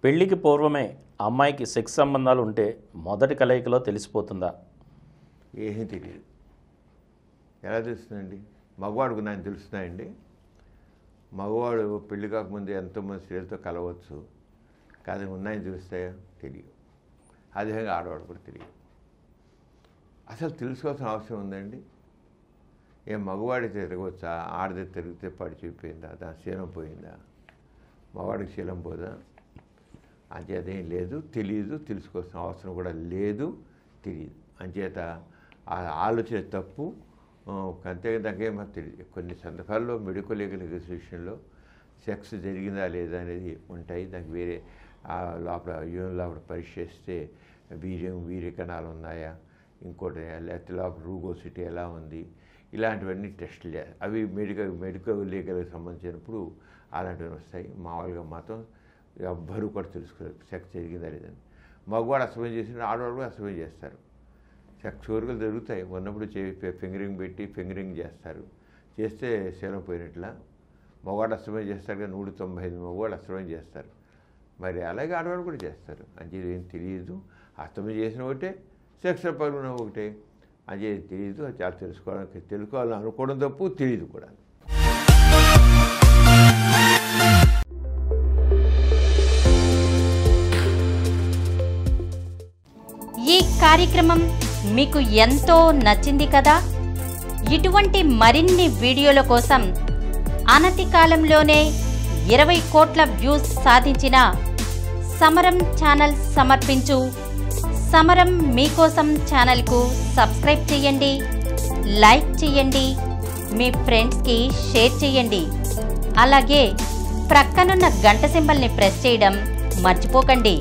పెళ్లికి పూర్వమే అమ్మాయికి సెక్స్ సంబంధాలు ఉంటే మొదటి కలయికలో తెలిసిపోతుందా? ఏమీ తెలియదు. ఎలా తెలుస్తుందండి? మగవాడికి నాకు తెలుస్తున్నాయండి. మగవాడు పెళ్లి కాకముందు ఎంతోమంది స్త్రీలతో కలవచ్చు, కానీ ఉన్నాయని తెలుస్తాయా? తెలియదు. అదేవిధంగా ఆడవాడు కూడా తెలియదు. అసలు తెలుసుకోవాల్సిన అవసరం ఉందండి? ఏం మగవాడికి తిరగవచ్చా? ఆడది తిరిగితే పడిచిపోయిందా? దాని శీలం పోయిందా? మగవాడికి శీలం పోదా? అంచేతేం లేదు, తెలియదు, తెలుసుకోవాల్సిన అవసరం కూడా లేదు, తెలియదు. అంచేత ఆ ఆలోచన తప్పు. అంతేదాకేం మాకు తెలియదు. కొన్ని సందర్భాల్లో మెడికల్ లీగల్ విషయంలో సెక్స్ జరిగిందా లేదా అనేది ఉంటాయి. దానికి వేరే లోపల యూన్ లోపల పరీక్ష చేస్తే వీర్యకణాలు ఉన్నాయా, ఇంకోటి లేకపోతే లోపల రూగోసిటీ ఎలా ఉంది, ఇలాంటివన్నీ టెస్టులు చేయాలి. అవి మెడికల్ లీగల్కి సంబంధించినప్పుడు అలాంటివి వస్తాయి. మామూలుగా మాత్రం ఎవ్వరూ కూడా తెలుసుకోలేదు సెక్స్ జరిగిందా లేదని. మగవాడు అసమయం చేసిన ఆడవాడు కూడా అసమయం చేస్తారు. సెక్స్ కోరికలు జరుగుతాయి. ఉన్నప్పుడు ఫింగరింగ్ పెట్టి ఫింగరింగ్ చేస్తారు. చేస్తే శీలం పోయినట్లా. మగవాడు అసమయం చేస్తారు, కానీ 195 మగవాడు అసమయం చేస్తారు. మరి అలాగే ఆడవాడు కూడా చేస్తారు. అంచేది ఏం తెలియదు. అస్తమయం చేసిన ఒకటే, సెక్స్ పరుగున ఒకటే. అంచేది తెలియదు. అది చాలా తెలుసుకోవాలని అనుకోవడం తప్పు, తెలియదు కూడా. ఈ కార్యక్రమం మీకు ఎంతో నచ్చింది కదా? ఇటువంటి మరిన్ని వీడియోల కోసం అనతి కాలంలోనే 20 కోట్ల వ్యూస్ సాధించిన సమరం ఛానల్ సమర్పించు సమరం మీకోసం ఛానల్కు సబ్స్క్రైబ్ చేయండి, లైక్ చేయండి, మీ ఫ్రెండ్స్కి షేర్ చేయండి. అలాగే ప్రక్కనున్న గంట సింబల్ని ప్రెస్ చేయడం మర్చిపోకండి.